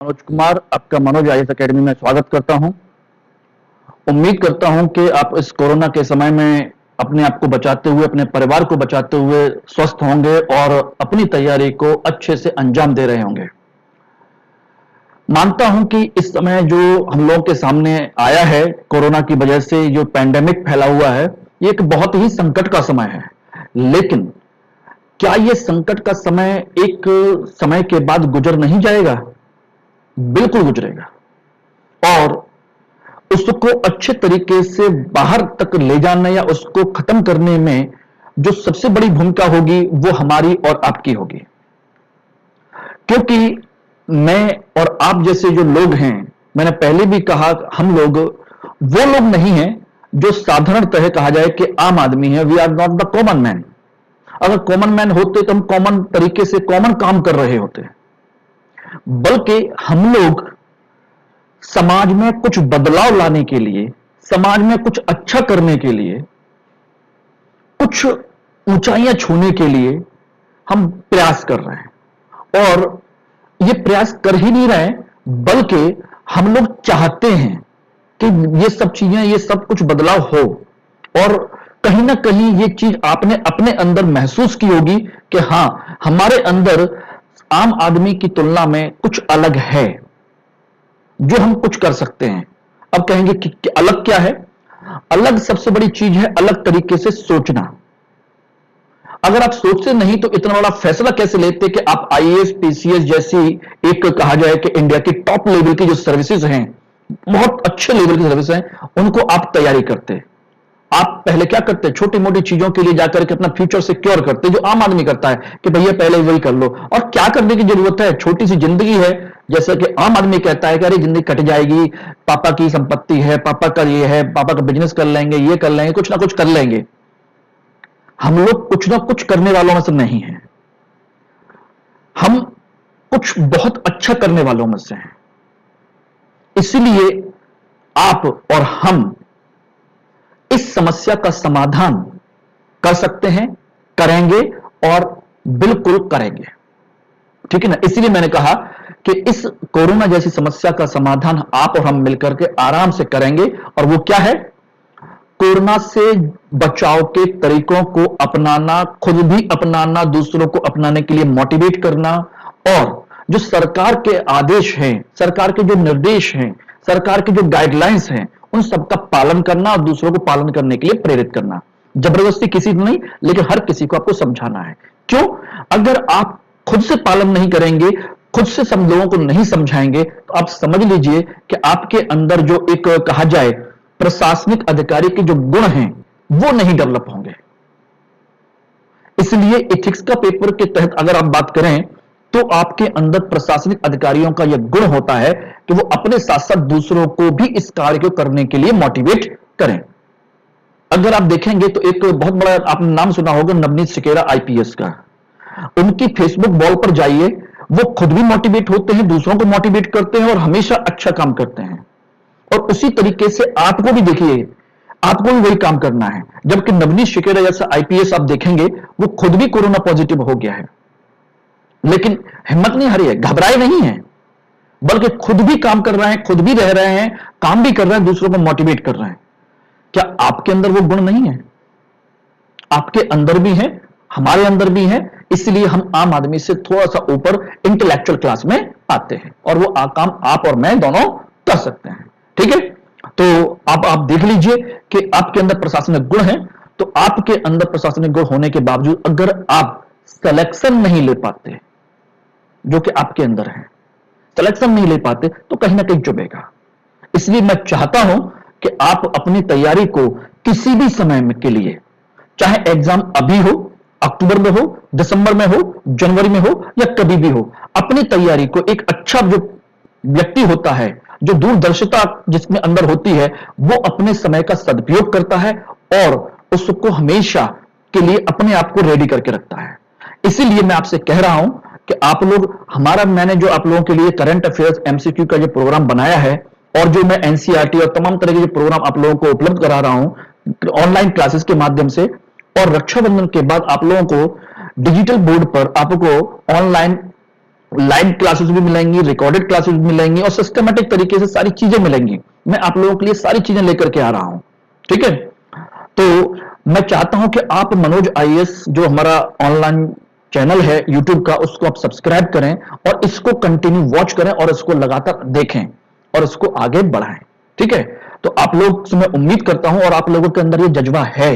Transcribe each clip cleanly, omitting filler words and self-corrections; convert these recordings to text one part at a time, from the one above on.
मनोज कुमार, आपका Manoj IAS academy में स्वागत करता हूं। उम्मीद करता हूं कि आप इस कोरोना के समय में अपने आप को बचाते हुए, अपने परिवार को बचाते हुए स्वस्थ होंगे और अपनी तैयारी को अच्छे से अंजाम दे रहे होंगे। मानता हूं कि इस समय जो हम लोगों के सामने आया है, कोरोना की वजह से जो पैंडेमिक फैला हुआ है, ये एक बहुत ही संकट का समय है। लेकिन क्या ये संकट का समय एक समय के बाद गुजर नहीं जाएगा? बिल्कुल गुजरेगा। और उसको अच्छे तरीके से बाहर तक ले जाने या उसको खत्म करने में जो सबसे बड़ी भूमिका होगी वो हमारी और आपकी होगी। क्योंकि मैं और आप जैसे जो लोग हैं, मैंने पहले भी कहा, हम लोग वो लोग नहीं हैं जो साधारणतः कहा जाए कि आम आदमी है। We are not the common man. अगर कॉमन मैन होते तो हम कॉमन तरीके से कॉमन काम कर रहे होते, बल्कि हम लोग समाज में कुछ बदलाव लाने के लिए, समाज में कुछ अच्छा करने के लिए, कुछ ऊंचाइयां छूने के लिए हम प्रयास कर रहे हैं। और ये प्रयास कर ही नहीं रहे, बल्कि हम लोग चाहते हैं कि ये सब चीजें, ये सब कुछ बदलाव हो। और कहीं ना कहीं ये चीज आपने अपने अंदर महसूस की होगी कि हां, हमारे अंदर आम आदमी की तुलना में कुछ अलग है, जो हम कुछ कर सकते हैं। अब कहेंगे कि अलग क्या है? अलग सबसे बड़ी चीज है अलग तरीके से सोचना। अगर आप सोचते नहीं तो इतना बड़ा फैसला कैसे लेते कि आप आईएएस पीसीएस जैसी, एक कहा जाए कि इंडिया की टॉप लेवल की जो सर्विसेज हैं, बहुत अच्छे लेवल की सर्विस हैं, उनको आप तैयारी करते। आप पहले क्या करते? छोटी मोटी चीजों के लिए जाकर के अपना फ्यूचर सिक्योर करते, जो आम आदमी करता है कि भैया पहले वही कर लो। और क्या करने की जरूरत है? छोटी सी जिंदगी है। जैसा कि आम आदमी कहता है कि अरे जिंदगी कट जाएगी, पापा की संपत्ति है, पापा का ये है, पापा का बिजनेस कर लेंगे, ये कर लेंगे, कुछ ना कुछ कर लेंगे। हम लोग कुछ ना कुछ करने वालों में से नहीं हैं, हम कुछ बहुत अच्छा करने वालों में से हैं। इसलिए आप और हम इस समस्या का समाधान कर सकते हैं, करेंगे और बिल्कुल करेंगे। ठीक है ना? इसलिए मैंने कहा कि इस कोरोना जैसी समस्या का समाधान आप और हम मिलकर के आराम से करेंगे। और वो क्या है? कोरोना से बचाव के तरीकों को अपनाना, खुद भी अपनाना, दूसरों को अपनाने के लिए मोटिवेट करना, और जो सरकार के आदेश हैं, सरकार के जो निर्देश हैं, सरकार के जो गाइडलाइंस हैं, उन सबका पालन करना और दूसरों को पालन करने के लिए प्रेरित करना। जबरदस्ती किसी को नहीं, लेकिन हर किसी को आपको समझाना है। क्यों? अगर आप खुद से पालन नहीं करेंगे, खुद से सब लोगों को नहीं समझाएंगे, तो आप समझ लीजिए कि आपके अंदर जो एक कहा जाए प्रशासनिक अधिकारी के जो गुण हैं वो नहीं डेवलप होंगे। इसलिए एथिक्स का पेपर के तहत अगर आप बात करें तो आपके अंदर प्रशासनिक अधिकारियों का यह गुण होता है कि वो अपने साथ साथ दूसरों को भी इस कार्य को करने के लिए मोटिवेट करें। अगर आप देखेंगे तो एक बहुत बड़ा आपने नाम सुना होगा, नवनीत सिकेरा आईपीएस का। उनकी फेसबुक वॉल पर जाइए, वो खुद भी मोटिवेट होते हैं, दूसरों को मोटिवेट करते हैं और हमेशा अच्छा काम करते हैं। और उसी तरीके से आपको भी देखिए, आपको भी वही काम करना है। जबकि नवनीत शिकेरा जैसा आईपीएस आप देखेंगे, वो खुद भी कोरोना पॉजिटिव हो गया है, लेकिन हिम्मत नहीं हारी है, घबराए नहीं है, बल्कि खुद भी काम कर रहे हैं, खुद भी रह रहे हैं, काम भी कर रहे हैं, दूसरों को मोटिवेट कर रहे हैं। क्या आपके अंदर वो गुण नहीं है? आपके अंदर भी है, हमारे अंदर भी है। इसलिए हम आम आदमी से थोड़ा सा ऊपर इंटेलेक्चुअल क्लास में आते हैं और वो काम आप और मैं दोनों कर सकते हैं। ठीक है? तो आप देख लीजिए कि आपके अंदर प्रशासनिक गुण है, तो आपके अंदर प्रशासनिक गुण होने के बावजूद अगर आप सिलेक्शन नहीं ले पाते, जो कि आपके अंदर है, सिलेक्शन नहीं ले पाते, तो कहीं ना कहीं चुभेगा। इसलिए मैं चाहता हूं कि आप अपनी तैयारी को किसी भी समय में के लिए, चाहे एग्जाम अभी हो, अक्टूबर में हो, दिसंबर में हो, जनवरी में हो या कभी भी हो, अपनी तैयारी को एक अच्छा जो व्यक्ति होता है, जो दूरदर्शिता जिसमें अंदर होती है, वो अपने समय का सदुपयोग करता है और उसको हमेशा के लिए अपने आप को रेडी करके रखता है। इसीलिए मैं आपसे कह रहा हूं कि आप लोग मैंने जो आप लोगों के लिए करंट अफेयर्स एमसीक्यू का जो प्रोग्राम बनाया है, और जो मैं एनसीईआरटी और तमाम तरह के जो प्रोग्राम आप लोगों को उपलब्ध करा रहा हूं ऑनलाइन क्लासेस के माध्यम से, और रक्षाबंधन के बाद आप लोगों को डिजिटल बोर्ड पर आपको ऑनलाइन लाइव क्लासेस भी मिलेंगी, रिकॉर्डेड क्लासेस भी मिलेंगी और सिस्टमेटिक तरीके से सारी चीजें मिलेंगी। मैं आप लोगों के लिए सारी चीजें लेकर के आ रहा हूं, ठीक है। तो मैं चाहता हूं कि आप मनोज आईएएस जो हमारा ऑनलाइन चैनल है यूट्यूब का, उसको आप सब्सक्राइब करें और इसको कंटिन्यू वॉच करें और इसको लगातार देखें और इसको आगे बढ़ाएं, ठीक है। तो आप लोग से मैं उम्मीद करता हूं और आप लोगों के अंदर ये जज्बा है,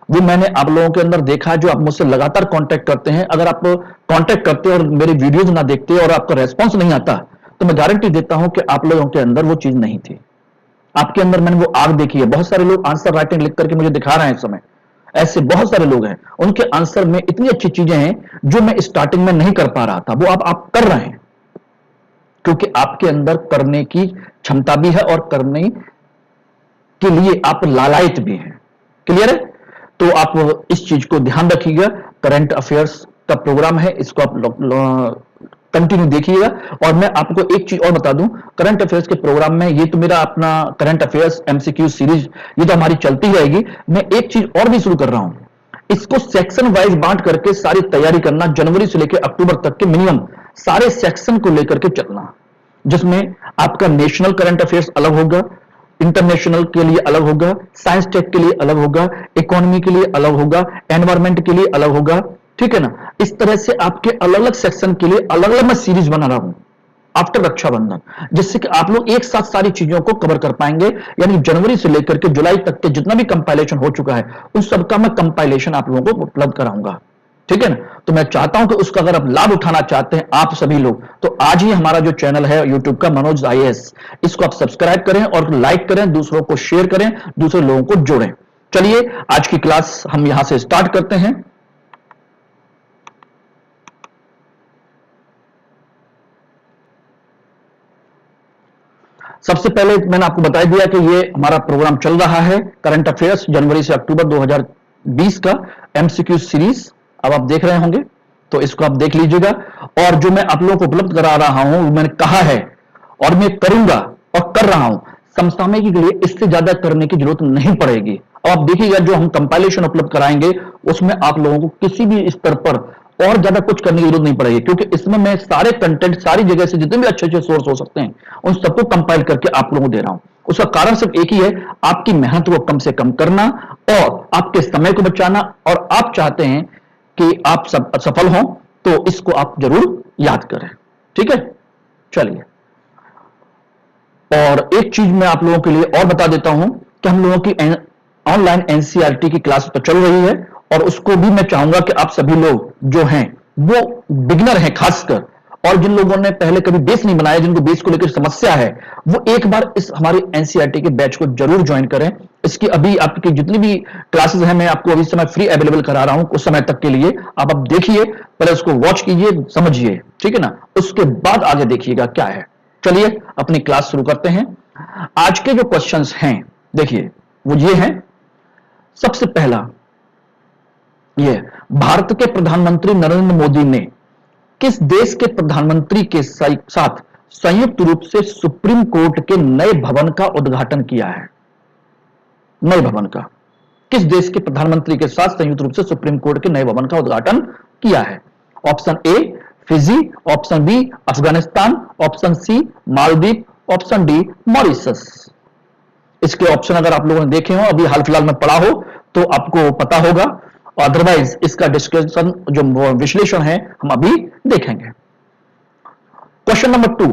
वो मैंने आप लोगों के अंदर देखा है, जो आप मुझसे लगातार कांटेक्ट करते हैं। अगर आप कांटेक्ट करते और मेरी वीडियोज ना देखते और आपका रेस्पॉन्स नहीं आता, तो मैं गारंटी देता हूं कि आप लोगों के अंदर वो चीज नहीं थी। आपके अंदर मैंने वो आग देखी है। बहुत सारे लोग आंसर राइटिंग लिख करके मुझे दिखा रहे हैं इस समय, ऐसे बहुत सारे लोग हैं, उनके आंसर में इतनी अच्छी चीजें हैं जो मैं स्टार्टिंग में नहीं कर पा रहा था, वो आप कर रहे हैं, क्योंकि आपके अंदर करने की क्षमता भी है और करने के लिए आप लालायित भी हैं। क्लियर है? तो आप इस चीज को ध्यान रखिएगा। करंट अफेयर्स का प्रोग्राम है, इसको आप कंटिन्यू देखिएगा। और मैं आपको एक चीज और बता दूं, करंट अफेयर्स के प्रोग्राम में, ये तो मेरा अपना करंट अफेयर्स एमसीक्यू सीरीज ये तो हमारी चलती रहेगी। मैं एक चीज और भी शुरू कर रहा हूं, इसको सेक्शन वाइज बांट करके सारी तैयारी करना, जनवरी से लेकर अक्टूबर तक के मिनिमम सारे सेक्शन को लेकर के चलना, जिसमें आपका नेशनल करंट अफेयर्स अलग होगा, इंटरनेशनल के लिए अलग होगा, साइंस टेक के लिए अलग होगा, इकोनॉमी के लिए अलग होगा, एनवायरमेंट के लिए अलग होगा, ठीक है ना। इस तरह से आपके अलग अलग सेक्शन के लिए अलग अलग मैं सीरीज बना रहा हूं आफ्टर रक्षाबंधन, जिससे कि आप लोग एक साथ सारी चीजों को कवर कर पाएंगे। यानी जनवरी से लेकर के जुलाई तक के जितना भी कंपाइलेशन हो चुका है, उन सबका मैं कंपाइलेशन आप लोगों को उपलब्ध कराऊंगा, ठीक है ना। तो मैं चाहता हूं कि उसका अगर आप लाभ उठाना चाहते हैं आप सभी लोग, तो आज ही हमारा जो चैनल है यूट्यूब का मनोज आईएएस, इसको आप सब्सक्राइब करें और लाइक करें, दूसरों को शेयर करें, दूसरे लोगों को जोड़ें। चलिए आज की क्लास हम यहां से स्टार्ट करते हैं। सबसे पहले मैंने आपको बता दिया कि ये हमारा प्रोग्राम चल रहा है करंट अफेयर्स जनवरी से अक्टूबर 2020 का एमसीक्यू सीरीज। अब आप देख रहे होंगे, तो इसको आप देख लीजिएगा। और जो मैं आप लोगों को उपलब्ध करा रहा हूं, मैंने कहा है और मैं करूंगा और कर रहा हूं, समसामयिक के लिए इससे ज्यादा करने की जरूरत नहीं पड़ेगी। अब आप देखिएगा जो हम कंपाइलेशन उपलब्ध कराएंगे, उसमें आप लोगों को किसी भी स्तर पर और ज्यादा कुछ करने की जरूरत नहीं पड़ेगी, क्योंकि इसमें मैं सारे कंटेंट सारी जगह से जितने भी अच्छे अच्छे सोर्स हो सकते हैं उन सबको कंपाइल करके आप लोगों को दे रहा हूं। उसका कारण सिर्फ एक ही है, आपकी मेहनत को कम से कम करना और आपके समय को बचाना। और आप चाहते हैं कि आप सब सफल हों, तो इसको आप जरूर याद करें, ठीक है। चलिए, और एक चीज मैं आप लोगों के लिए और बता देता हूं कि हम लोगों की ऑनलाइन एनसीईआरटी की क्लास तो चल रही है, और उसको भी मैं चाहूंगा कि आप सभी लोग जो हैं वो बिगनर हैं खासकर, और जिन लोगों ने पहले कभी बेस नहीं बनाया, जिनको बेस को लेकर समस्या है, वो एक बार इस हमारी एनसीईआरटी के बैच को जरूर ज्वाइन करें। इसकी अभी आपकी जितनी भी क्लासेस हैं, मैं आपको अभी समय फ्री अवेलेबल करा रहा हूं कुछ समय तक के लिए। आप देखिए, पहले उसको वॉच कीजिए, समझिए, ठीक है ना, उसके बाद आगे देखिएगा क्या है। चलिए अपनी क्लास शुरू करते हैं। आज के जो क्वेश्चंस हैं, देखिए वो ये हैं। सबसे पहला ये, भारत के प्रधानमंत्री नरेंद्र मोदी ने किस देश के प्रधानमंत्री के साथ संयुक्त रूप से सुप्रीम कोर्ट के नए भवन का उद्घाटन किया है? नए भवन का किस देश के प्रधानमंत्री के साथ संयुक्त रूप से सुप्रीम कोर्ट के नए भवन का उद्घाटन किया है? Option A Fiji, option B Afghanistan, option C Maldives, option D Mauritius. इसके ऑप्शन अगर आप लोगों ने देखे हो, अभी हाल फिलहाल में पढ़ा हो, तो आपको पता होगा। अदरवाइज इसका डिस्कशन जो विश्लेषण है हम अभी देखेंगे। Question number 2,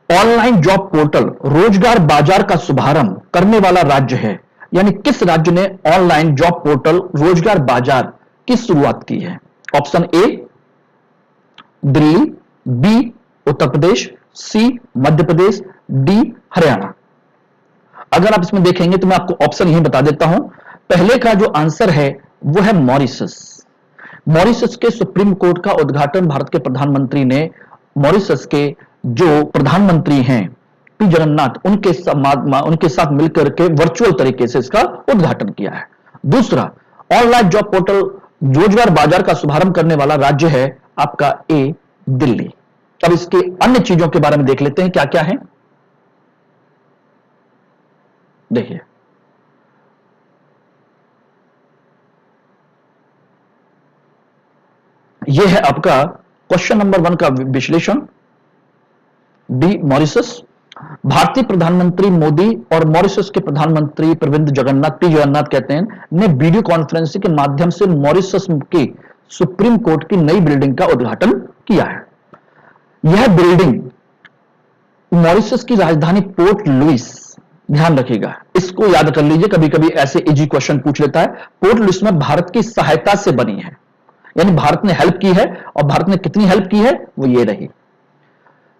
online job portal रोजगार बाजार का शुभारंभ करने वाला राज्य है? यानी किस राज्य ने ऑनलाइन जॉब पोर्टल रोजगार बाजार की शुरुआत की है? Option A Delhi, B Uttar Pradesh, C Madhya Pradesh, D Haryana. अगर आप इसमें देखेंगे तो मैं आपको ऑप्शन यही बता देता हूं। पहले का जो आंसर है वो है मॉरिशस। मॉरिशस के सुप्रीम कोर्ट का उद्घाटन भारत के प्रधानमंत्री ने मॉरिशस के जो प्रधानमंत्री हैं पी जगन्नाथ, उनके साथ मिलकर के वर्चुअल तरीके से इसका उद्घाटन किया है। दूसरा, ऑनलाइन जॉब पोर्टल रोजगार बाजार का शुभारंभ करने वाला राज्य है आपका ए दिल्ली। अब इसके अन्य चीजों के बारे में देख लेते हैं क्या क्या है। देखिए, यह है आपका क्वेश्चन नंबर 1 का विश्लेषण, डी मॉरिशस। भारतीय प्रधानमंत्री मोदी और मॉरिशस के प्रधानमंत्री प्रविंद जगन्नाथ, पी जगन्नाथ कहते हैं, ने वीडियो कॉन्फ्रेंसिंग के माध्यम से मॉरिशस के सुप्रीम कोर्ट की नई बिल्डिंग का उद्घाटन किया है। यह बिल्डिंग मॉरिशस की राजधानी पोर्ट लुइस, ध्यान रखिएगा, इसको याद कर लीजिए, कभी कभी ऐसे इजी क्वेश्चन पूछ लेता है। पोर्ट लुइस में भारत की सहायता से बनी है, यानी भारत ने हेल्प की है, और भारत ने कितनी हेल्प की है वो ये रही,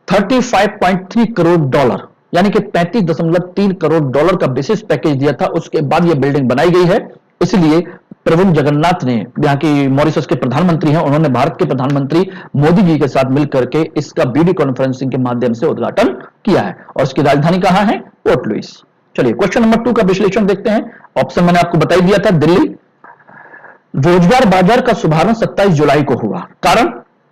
35.3 करोड़ डॉलर, यानी कि 35.3 करोड़ डॉलर का बेसिस पैकेज दिया था, उसके बाद यह बिल्डिंग बनाई गई है। इसलिए प्रविंद जगन्नाथ ने, यहाँ की मॉरिशस के प्रधानमंत्री हैं, उन्होंने भारत के प्रधानमंत्री मोदी जी के साथ मिलकर के इसका वीडियो कॉन्फ्रेंसिंग के माध्यम से उद्घाटन किया है, और इसकी राजधानी कहां है, पोर्ट लुइस। चलिए क्वेश्चन नंबर 2 का विश्लेषण देखते हैं। ऑप्शन मैंने आपको बता दिया था, दिल्ली। रोजगार बाजार का शुभारंभ 27 जुलाई को हुआ।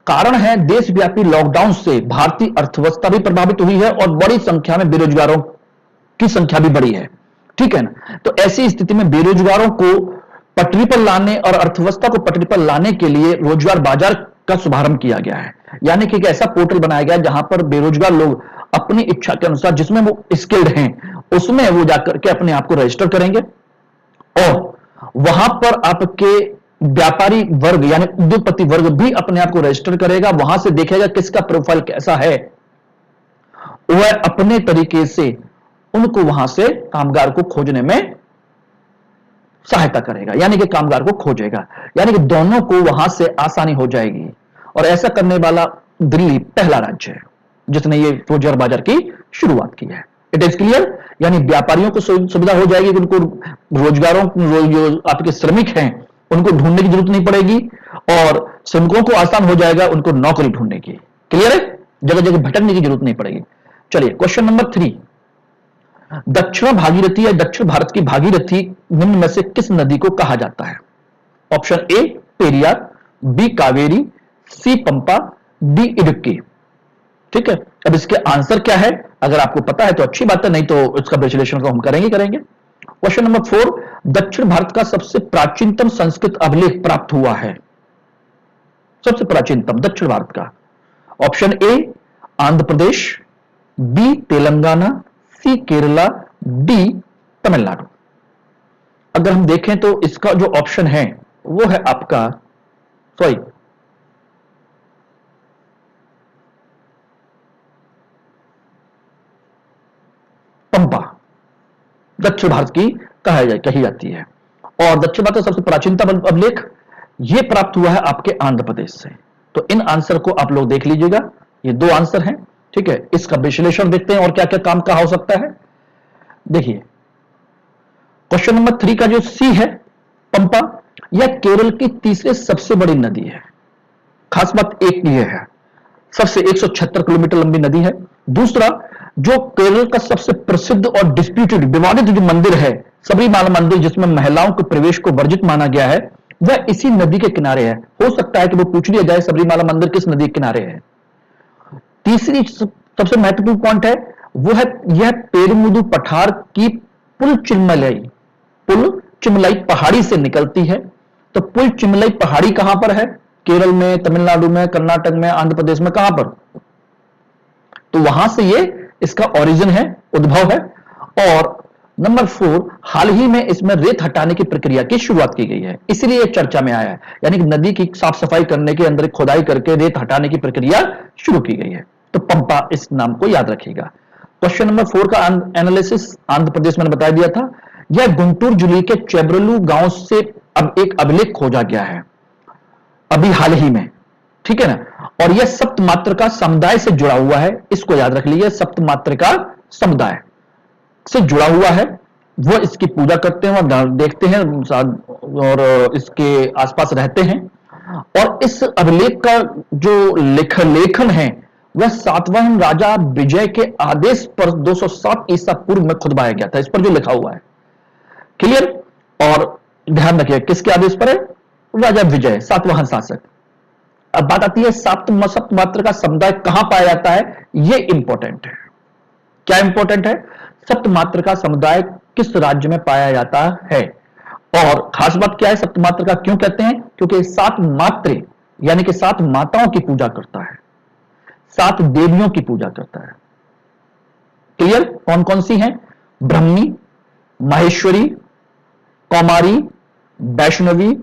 कारण है देशव्यापी लॉकडाउन से भारतीय अर्थव्यवस्था भी प्रभावित हुई है, और बड़ी संख्या में बेरोजगारों की संख्या भी बढ़ी है, ठीक है ना। तो ऐसी स्थिति में बेरोजगारों को पटरी पर लाने और अर्थव्यवस्था को पटरी पर लाने के लिए रोजगार बाजार का शुभारंभ किया गया है, यानी कि एक ऐसा पोर्टल बनाया गया है जहां पर बेरोजगार लोग अपनी इच्छा के अनुसार, जिसमें वो स्किल्ड हैं, उसमें वो जाकर के अपने आप को रजिस्टर करेंगे, और वहां पर आपके व्यापारी वर्ग यानी उद्योगपति वर्ग भी अपने आप को रजिस्टर करेगा। वहां से देखेगा किसका प्रोफाइल कैसा है, वह अपने तरीके से उनको वहां से कामगार को खोजने में सहायता करेगा, यानी कि कामगार को खोजेगा, यानी कि दोनों को वहां से आसानी हो जाएगी। और ऐसा करने वाला दिल्ली पहला राज्य है जिसने ये रोजगार बाजार की शुरुआत की है। इट इज क्लियर, यानी व्यापारियों को सुविधा हो जाएगी, उनको रोजगारों जो आपके श्रमिक हैं उनको ढूंढने की जरूरत नहीं पड़ेगी, और श्रमिकों को आसान हो जाएगा उनको नौकरी ढूंढने की। क्लियर है, जगह जगह भटकने की जरूरत नहीं पड़ेगी। चलिए क्वेश्चन नंबर 3, दक्षिण भागीरथी या दक्षिण भारत की भागीरथी निम्न में से किस नदी को कहा जाता है? Option A Periyar, B Kaveri, C Pampa, D Idukki. ठीक है, अब इसके आंसर क्या है, अगर आपको पता है तो अच्छी बात है, नहीं तो इसका विश्लेषण को हम करेंगे। क्वेश्चन नंबर 4, दक्षिण भारत का सबसे प्राचीनतम संस्कृत अभिलेख प्राप्त हुआ है, सबसे प्राचीनतम दक्षिण भारत का। Option A Andhra Pradesh, B Telangana, C Kerala, D Tamil Nadu. अगर हम देखें तो इसका जो ऑप्शन है वो है आपका पंपा, दक्षिण भारत की कही जाती है, और दक्षिण भारत का सबसे प्राचीनतम अभिलेख यह प्राप्त हुआ है आपके आंध्र प्रदेश से। तो इन आंसर को आप लोग देख लीजिएगा, ये 2 आंसर हैं। ठीक है, इसका विश्लेषण देखते हैं और क्या क्या काम का हो सकता है। देखिए क्वेश्चन नंबर 3 का जो सी है पंपा, यह केरल की तीसरी सबसे बड़ी नदी है। खास बात एक ये है, सबसे 176 किलोमीटर लंबी नदी है। दूसरा, जो केरल का सबसे प्रसिद्ध और डिस्प्यूटेड विवादित जो मंदिर है सबरीमाला मंदिर, जिसमें महिलाओं के प्रवेश को वर्जित माना गया है, वह इसी नदी के किनारे है। हो सकता है कि वो पूछ लिया जाए सबरीमाला मंदिर किस नदी के किनारे है। तीसरी सबसे महत्वपूर्ण पॉइंट है वो है यह पेरुमुदु पठार की पुल चिमलाई पहाड़ी से निकलती है। तो पुल चिमलाई पहाड़ी कहां पर है, केरल में, तमिलनाडु में, कर्नाटक में, आंध्र प्रदेश में, कहां पर? तो वहां से ये इसका ओरिजिन है, उद्भव है। और नंबर 4, हाल ही में इसमें रेत हटाने की प्रक्रिया की शुरुआत की गई है, इसलिए चर्चा में आया है, यानी कि नदी की साफ सफाई करने के अंदर खोदाई करके रेत हटाने की प्रक्रिया शुरू की गई है। तो पंपा इस नाम को याद रखिएगा। क्वेश्चन नंबर 4 का एनालिसिस आंध्र प्रदेश मैंने बता दिया था। यह गुंटूर जिले के चेब्रलू गांव से अब एक अभिलेख खोजा गया है अभी हाल ही में, ठीक है ना। और यह सप्तमात्रका समुदाय से जुड़ा हुआ है, इसको याद रख लीजिए, सप्तमात्रका समुदाय से जुड़ा हुआ है। वो इसकी पूजा करते हैं और देखते हैं और इसके आसपास रहते हैं। और इस अभिलेख का जो लेखन है वह सातवाहन राजा विजय के आदेश पर 207 ईसा पूर्व में खुदवाया गया था, इस पर जो लिखा हुआ है। क्लियर, और ध्यान रखिए किसके आदेश पर है, राजा विजय, सातवाहन शासक। अब बात आती है सप्तमात्र का समुदाय कहां पाया जाता है, यह इंपॉर्टेंट है। क्या इंपॉर्टेंट है, सप्तमात्र का समुदाय किस राज्य में पाया जाता है। और खास बात क्या है, सप्तमात्र का क्यों कहते हैं, क्योंकि 7 मात्रे यानी कि 7 माताओं की पूजा करता है, 7 देवियों की पूजा करता है। क्लियर? कौन कौन सी हैं? ब्रह्मी, माहेश्वरी, कौमारी, वैष्णवी,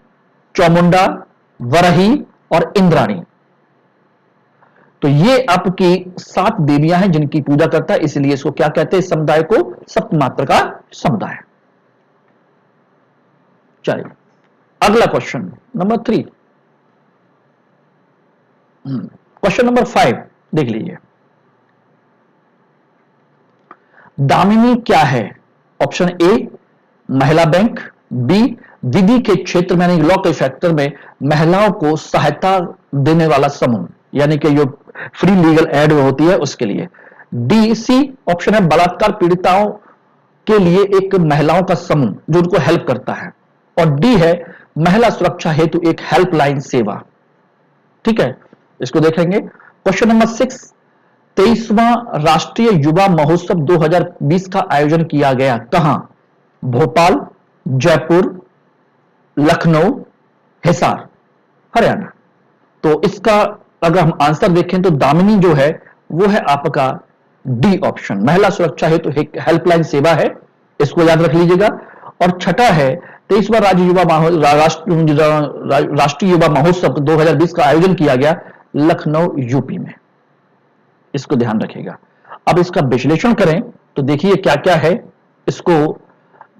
चामुंडा, वरही और इंद्राणी। तो ये आपकी 7 देवियां हैं जिनकी पूजा करता है, इसलिए इसको क्या कहते हैं? इस समुदाय को सप्तमात्र का समुदाय। चलिए अगला क्वेश्चन नंबर 3। क्वेश्चन नंबर 5 देख लीजिए। दामिनी क्या है? ऑप्शन ए महिला बैंक, बी विधि के क्षेत्र में यानी लॉ के सेक्टर में महिलाओं को सहायता देने वाला समूह, यानी कि जो फ्री लीगल एड होती है उसके लिए, डी सी ऑप्शन है बलात्कार पीड़िताओं के लिए एक महिलाओं का समूह जो उनको हेल्प करता है, और डी है महिला सुरक्षा हेतु एक हेल्पलाइन सेवा। ठीक है, इसको देखेंगे। क्वेश्चन नंबर 6, 23वां राष्ट्रीय युवा महोत्सव 2020 का आयोजन किया गया कहां? भोपाल, जयपुर, लखनऊ, हिसार, हरियाणा। तो इसका अगर हम आंसर देखें तो दामिनी जो है वो है आपका डी ऑप्शन, महिला सुरक्षा हेतु हेल्पलाइन सेवा है, इसको याद रख लीजिएगा। और छठा है 23वां राज्य युवा राष्ट्रीय युवा महोत्सव 2020 का आयोजन किया गया लखनऊ यूपी में, इसको ध्यान रखिएगा। अब इसका विश्लेषण करें तो देखिए क्या क्या है, इसको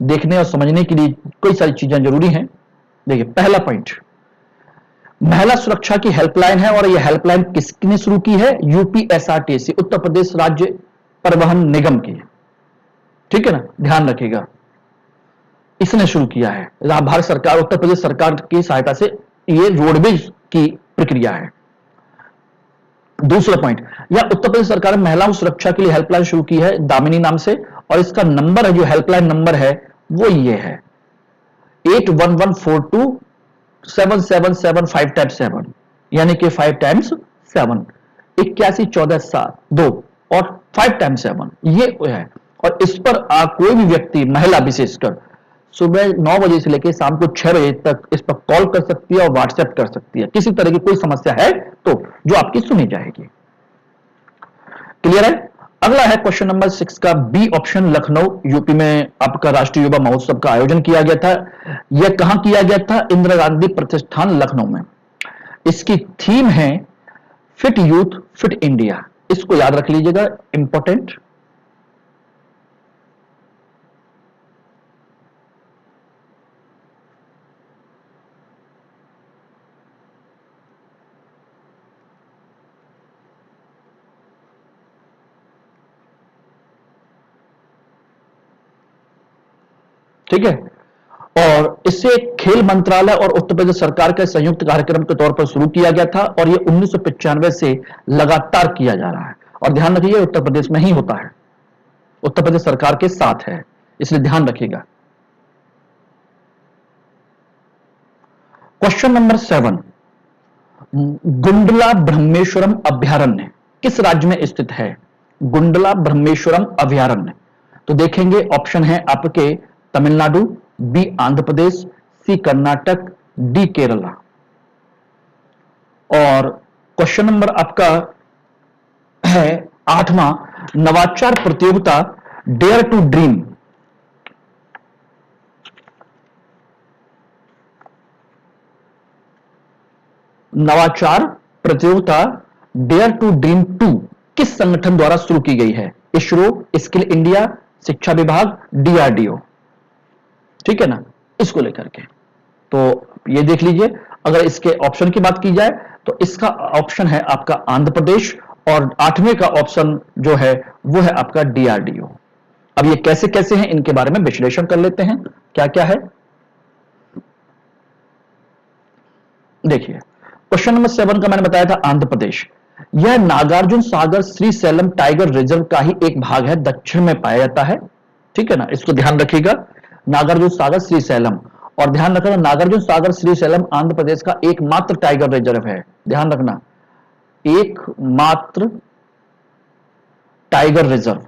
देखने और समझने के लिए कई सारी चीजें जरूरी हैं। देखिए पहला पॉइंट, महिला सुरक्षा की हेल्पलाइन है, और यह हेल्पलाइन किसने शुरू की है? यूपीएसआरटीसी, उत्तर प्रदेश राज्य परिवहन निगम की। ठीक है ना, ध्यान रखिएगा, इसने शुरू किया है। भारत सरकार, उत्तर प्रदेश सरकार की सहायता से यह रोडवेज की प्रक्रिया है। दूसरा पॉइंट, यह उत्तर प्रदेश सरकार ने महिलाओं सुरक्षा के लिए हेल्पलाइन शुरू की है दामिनी नाम से, और इसका नंबर है जो हेल्पलाइन नंबर है वो ये है 8114277757, यानी कि 5 टाइम्स 7, 811472 और 5 टाइम्स 7 ये है। और इस पर कोई भी व्यक्ति, महिला विशेषकर, सुबह 9 बजे से लेकर शाम को 6 बजे तक इस पर कॉल कर सकती है और व्हाट्सएप कर सकती है, किसी तरह की कोई समस्या है तो जो आपकी सुनी जाएगी। क्लियर है? अगला है क्वेश्चन नंबर 6 का बी ऑप्शन, लखनऊ यूपी में आपका राष्ट्रीय युवा महोत्सव का आयोजन किया गया था। यह कहां किया गया था? इंदिरा गांधी प्रतिष्ठान लखनऊ में। इसकी थीम है फिट यूथ फिट इंडिया, इसको याद रख लीजिएगा, इंपॉर्टेंट। ठीक है, और इसे खेल मंत्रालय और उत्तर प्रदेश सरकार के संयुक्त कार्यक्रम के तौर पर शुरू किया गया था, और यह 1995 से लगातार किया जा रहा है। और ध्यान रखिए उत्तर प्रदेश में ही होता है, उत्तर प्रदेश सरकार के साथ है, इसलिए ध्यान रखिएगा। क्वेश्चन नंबर 7, गुंडला ब्रह्मेश्वरम अभयारण्य किस राज्य में स्थित है? गुंडला ब्रह्मेश्वरम अभयारण्य, तो देखेंगे ऑप्शन है आपके तमिलनाडु, बी आंध्र प्रदेश, सी कर्नाटक, डी केरला। और क्वेश्चन नंबर आपका है 8वां, नवाचार प्रतियोगिता डेयर टू ड्रीम नवाचार प्रतियोगिता डेयर टू ड्रीम 2 किस संगठन द्वारा शुरू की गई है? इसरो, स्किल इंडिया, शिक्षा विभाग, डीआरडीओ। ठीक है ना, इसको लेकर के तो ये देख लीजिए। अगर इसके ऑप्शन की बात की जाए तो इसका ऑप्शन है आपका आंध्र प्रदेश, और 8वें का ऑप्शन जो है वो है आपका डीआरडीओ। अब ये कैसे कैसे हैं इनके बारे में विश्लेषण कर लेते हैं, क्या क्या है। देखिए क्वेश्चन नंबर 7 का मैंने बताया था आंध्र प्रदेश, यह नागार्जुन सागर श्रीशैलम टाइगर रिजर्व का ही एक भाग है, दक्षिण में पाया जाता है। ठीक है ना, इसको ध्यान रखिएगा, नागार्जुन सागर श्रीशैलम। और ध्यान रखना नागार्जुन सागर श्रीशैलम आंध्र प्रदेश का एकमात्र टाइगर रिजर्व है, ध्यान रखना, एकमात्र टाइगर रिजर्व,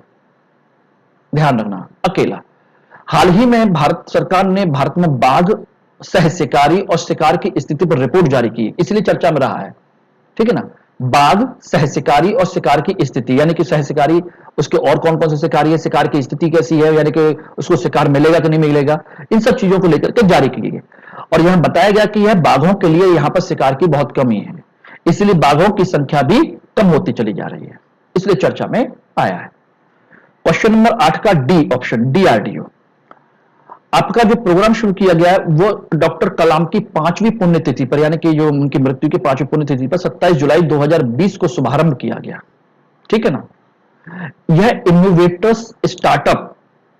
ध्यान रखना, अकेला। हाल ही में भारत सरकार ने भारत में बाघ सह शिकारी और शिकार की स्थिति पर रिपोर्ट जारी की, इसलिए चर्चा में रहा है। ठीक है ना, बाघ, सह शिकारी और शिकार की स्थिति, यानी कि सह शिकारी उसके और कौन कौन से शिकारी है, शिकार की स्थिति कैसी है, यानी कि उसको शिकार मिलेगा कि नहीं मिलेगा, इन सब चीजों को लेकर के जारी की गई। और यहां बताया गया कि यह बाघों के लिए यहां पर शिकार की बहुत कमी है, इसलिए बाघों की संख्या भी कम होती चली जा रही है, इसलिए चर्चा में आया है। क्वेश्चन नंबर 8 का डी ऑप्शन, डीआरडीओ। आपका जो प्रोग्राम शुरू किया गया है वो डॉक्टर कलाम की 5वीं पुण्यतिथि पर, यानी कि जो उनकी मृत्यु की 5वीं पुण्यतिथि पर 27 जुलाई 2020 को शुभारंभ किया गया। ठीक है ना, यह इनोवेटर्स स्टार्टअप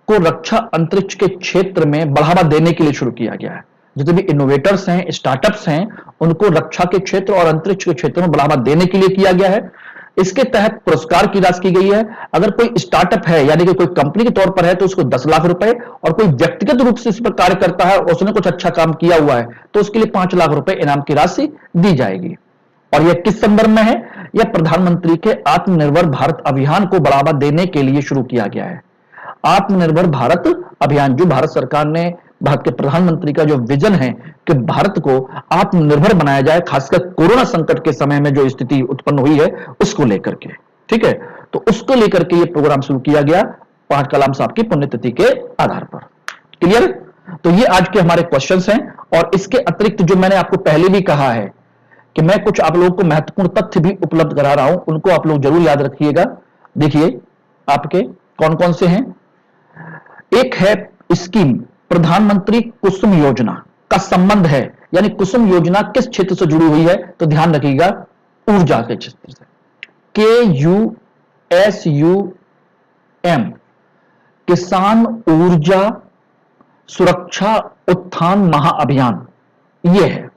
को रक्षा अंतरिक्ष के क्षेत्र में बढ़ावा देने के लिए शुरू किया गया है। जितने भी इनोवेटर्स हैं, स्टार्टअप्स हैं, उनको रक्षा के क्षेत्र और अंतरिक्ष के क्षेत्र में बढ़ावा देने के लिए किया गया है। इसके तहत पुरस्कार की राशि की गई है। अगर कोई स्टार्टअप है, यानी कि कोई कंपनी के तौर पर है, तो उसको 10 लाख रुपए, और कोई व्यक्तिगत रूप से इस पर कार्य करता है और उसने कुछ अच्छा काम किया हुआ है तो उसके लिए 5 लाख रुपए इनाम की राशि दी जाएगी। और यह किस संदर्भ में है? यह प्रधानमंत्री के आत्मनिर्भर भारत अभियान को बढ़ावा देने के लिए शुरू किया गया है। आत्मनिर्भर भारत अभियान, जो भारत सरकार ने, भारत के प्रधानमंत्री का जो विजन है कि भारत को आत्मनिर्भर बनाया जाए, खासकर कोरोना संकट के समय में जो स्थिति उत्पन्न हुई है उसको लेकर के। ठीक है, तो उसको लेकर के ये प्रोग्राम शुरू किया गया कलाम साहब की पुण्यतिथि के आधार पर। क्लियर? तो ये आज के हमारे क्वेश्चंस हैं। और इसके अतिरिक्त जो मैंने आपको पहले भी कहा है कि मैं कुछ आप लोगों को महत्वपूर्ण तथ्य भी उपलब्ध करा रहा हूं, उनको आप लोग जरूर याद रखिएगा। देखिए आपके कौन कौन से हैं। एक है स्कीम प्रधानमंत्री कुसुम योजना का संबंध है, यानी कुसुम योजना किस क्षेत्र से जुड़ी हुई है, तो ध्यान रखिएगा ऊर्जा के क्षेत्र से। KUSUM, किसान ऊर्जा सुरक्षा उत्थान महाअभियान, यह है।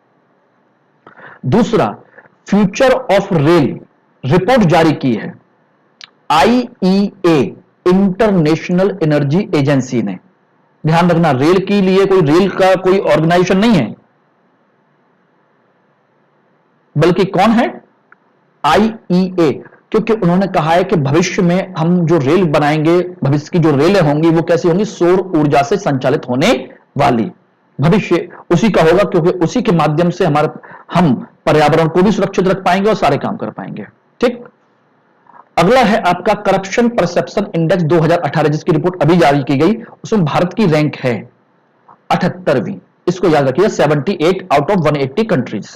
दूसरा, फ्यूचर ऑफ रेल रिपोर्ट जारी की है IEA, इंटरनेशनल एनर्जी एजेंसी ने। ध्यान रखना, रेल के लिए कोई रेल का कोई ऑर्गेनाइजेशन नहीं है, बल्कि कौन है? IEA, क्योंकि उन्होंने कहा है कि भविष्य में हम जो रेल बनाएंगे, भविष्य की जो रेलें होंगी वो कैसी होंगी? सौर ऊर्जा से संचालित होने वाली। भविष्य उसी का होगा, क्योंकि उसी के माध्यम से हम पर्यावरण को भी सुरक्षित रख पाएंगे और सारे काम कर पाएंगे। ठीक। अगला है आपका करप्शन परसेप्शन इंडेक्स 2018, जिसकी रिपोर्ट अभी जारी की गई। उसमें भारत की रैंक है 78वीं, इसको याद रखिए, 78 out of 180 countries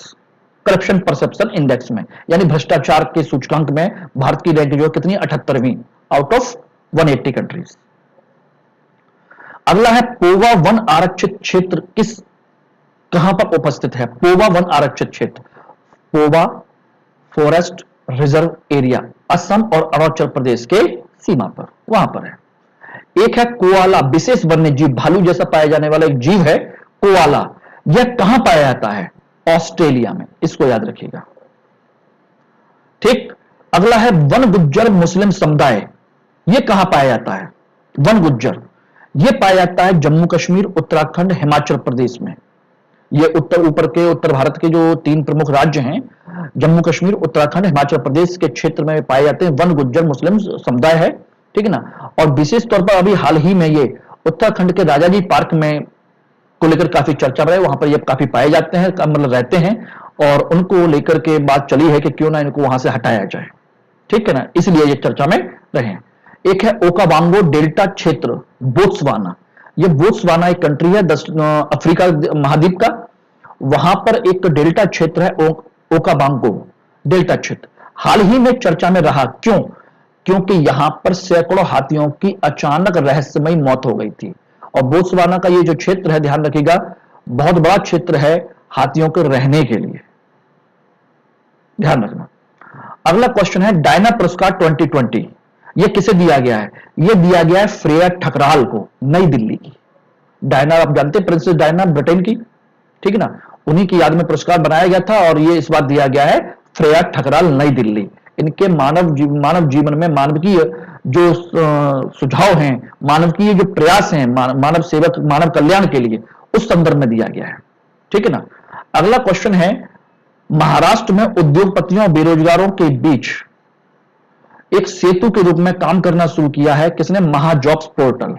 corruption perception index में, यानी भ्रष्टाचार के सूचकांक में भारत की रैंक जो कितनी? 78वीं आउट ऑफ 180 कंट्रीज। अगला है पोवा वन आरक्षित क्षेत्र कहां पर उपस्थित है? पोवा वन आरक्षित क्षेत्र, Pova forest reserve area, Assam और अरुणाचल प्रदेश के सीमा पर, वहां पर है। एक है कोआला, विशेष वन्य जीव, भालू जैसा पाया जाने वाला एक जीव है कोआला। यह कहां पाया जाता है? ऑस्ट्रेलिया में, इसको याद रखिएगा। ठीक। अगला है वन गुज्जर मुस्लिम समुदाय, यह कहां पाया जाता है? वन गुज्जर यह पाया जाता है जम्मू कश्मीर, उत्तराखंड, हिमाचल प्रदेश में। ये उत्तर भारत के जो 3 प्रमुख राज्य हैं, जम्मू कश्मीर, उत्तराखंड, हिमाचल प्रदेश के क्षेत्र में पाए जाते हैं वन गुज्जर मुस्लिम समुदाय है। ठीक है ना। और विशेष तौर पर अभी हाल ही में ये उत्तराखंड के राजाजी पार्क में को लेकर काफी चर्चा में है, वहां पर ये काफी पाए जाते हैं, मतलब रहते हैं, और उनको लेकर के बात चली है कि क्यों ना इनको वहां से हटाया जाए। ठीक है ना, इसलिए ये चर्चा में रहे। एक है ओकावांगो डेल्टा क्षेत्र, बोत्सवाना। ये बोत्सवाना एक कंट्री है अफ्रीका महाद्वीप का, वहां पर एक डेल्टा क्षेत्र है ओकावांगो डेल्टा क्षेत्र, हाल ही में चर्चा में रहा। क्यों? क्योंकि यहां पर सैकड़ों हाथियों की अचानक रहस्यमयी मौत हो गई थी। और बोत्सवाना का ये जो क्षेत्र है, ध्यान रखिएगा, बहुत बड़ा क्षेत्र है हाथियों के रहने के लिए, ध्यान रखना। अगला क्वेश्चन है डायना पुरस्कार 2020, यह किसे दिया गया है? यह दिया गया है फ्रेया ठकराल को, नई दिल्ली की। डायना आप जानते हैं, प्रिंसेस डायना ब्रिटेन की, ठीक है ना, उन्हीं की याद में पुरस्कार बनाया गया था, और ये इस बार दिया गया है फ्रेया ठकराल, नई दिल्ली। इनके मानव जीवन में मानवीय जो सुझाव हैं, मानवीय जो प्रयास हैं, मानव सेवक, मानव कल्याण के लिए, उस संदर्भ में दिया गया है। ठीक है ना। अगला क्वेश्चन है महाराष्ट्र में उद्योगपतियों और बेरोजगारों के बीच एक सेतु के रूप में काम करना शुरू किया है किसने? महाजॉब्स पोर्टल।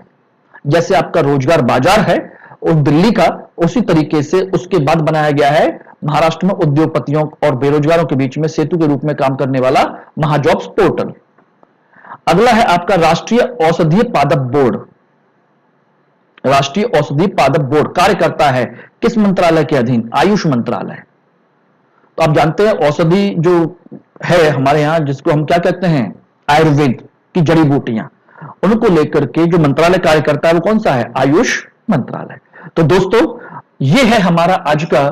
जैसे आपका रोजगार बाजार है, उस दिल्ली का, उसी तरीके से उसके बाद बनाया गया है महाराष्ट्र में उद्योगपतियों और बेरोजगारों के बीच में सेतु के रूप में काम करने वाला महाजॉब्स पोर्टल। अगला है आपका राष्ट्रीय औषधीय पादप बोर्ड। राष्ट्रीय औषधीय पादप बोर्ड कार्य करता है किस मंत्रालय के अधीन? आयुष मंत्रालय। तो आप जानते हैं औषधि जो है हमारे यहां, जिसको हम क्या कहते हैं, आयुर्वेद की जड़ी बूटियां, उनको लेकर के जो मंत्रालय कार्य करता है वो कौन सा है? आयुष मंत्रालय। तो दोस्तों ये है हमारा आज का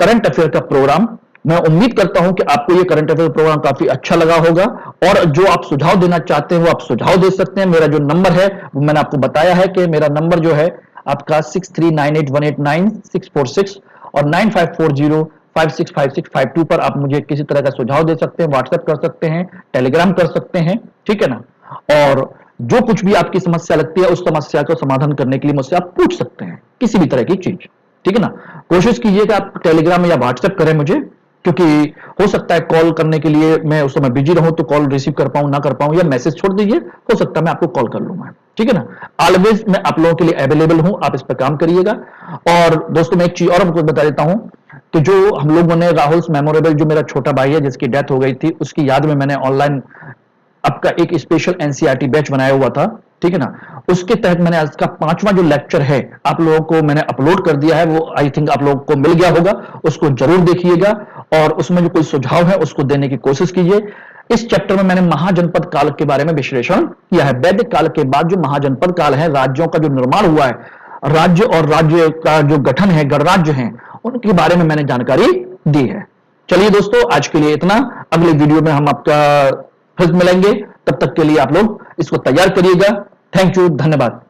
करंट अफेयर का प्रोग्राम। मैं उम्मीद करता हूं कि आपको ये करंट अफेयर प्रोग्राम काफी अच्छा लगा होगा, और जो आप सुझाव देना चाहते हैं वो आप सुझाव दे सकते हैं। मेरा जो नंबर है वो मैंने आपको बताया है कि मेरा नंबर जो है आपका 6398189646 और 9540565652 पर आप मुझे किसी तरह का सुझाव दे सकते हैं, व्हाट्सएप कर सकते हैं, टेलीग्राम कर सकते हैं, ठीक है ना। और जो कुछ भी आपकी समस्या लगती है उस समस्या को समाधान करने के लिए मुझसे आप पूछ सकते हैं किसी भी तरह की चीज, ठीक है ना। कोशिश कीजिएगा आप टेलीग्राम या व्हाट्सएप करें मुझे, क्योंकि हो सकता है कॉल करने के लिए मैं उस समय बिजी रहूं तो कॉल रिसीव कर पाऊं ना कर पाऊं, या मैसेज छोड़ दीजिए, हो सकता है मैं आपको कॉल कर लूंगा, ठीक है ना। ऑलवेज मैं आप लोगों के लिए अवेलेबल हूं, आप इस पर काम करिएगा। और दोस्तों मैं एक चीज और आपको बता देता हूं कि जो हम लोगों ने राहुल मेमोरेबल, जो मेरा छोटा भाई है जिसकी डेथ हो गई थी, उसकी याद में मैंने ऑनलाइन आपका एक स्पेशल एनसीईआरटी बैच बनाया हुआ था, ठीक है ना। उसके तहत मैंने आज का 5वां जो लेक्चर है आप लोगों को मैंने अपलोड कर दिया है, वो आई थिंक आप लोगों को मिल गया होगा, उसको जरूर देखिएगा और उसमें जो कोई सुझाव है उसको देने की कोशिश कीजिए। इस चैप्टर में मैंने महाजनपद काल के बारे में विश्लेषण किया है। वैदिक काल के बाद जो महाजनपद काल है, राज्यों का जो निर्माण हुआ है, राज्य और राज्य का जो गठन है, गणराज्य हैं, उनके बारे में मैंने जानकारी दी है। चलिए दोस्तों आज के लिए इतना, अगले वीडियो में हम आपका फिर मिलेंगे, तब तक के लिए आप लोग इसको तैयार करिएगा। थैंक यू, धन्यवाद।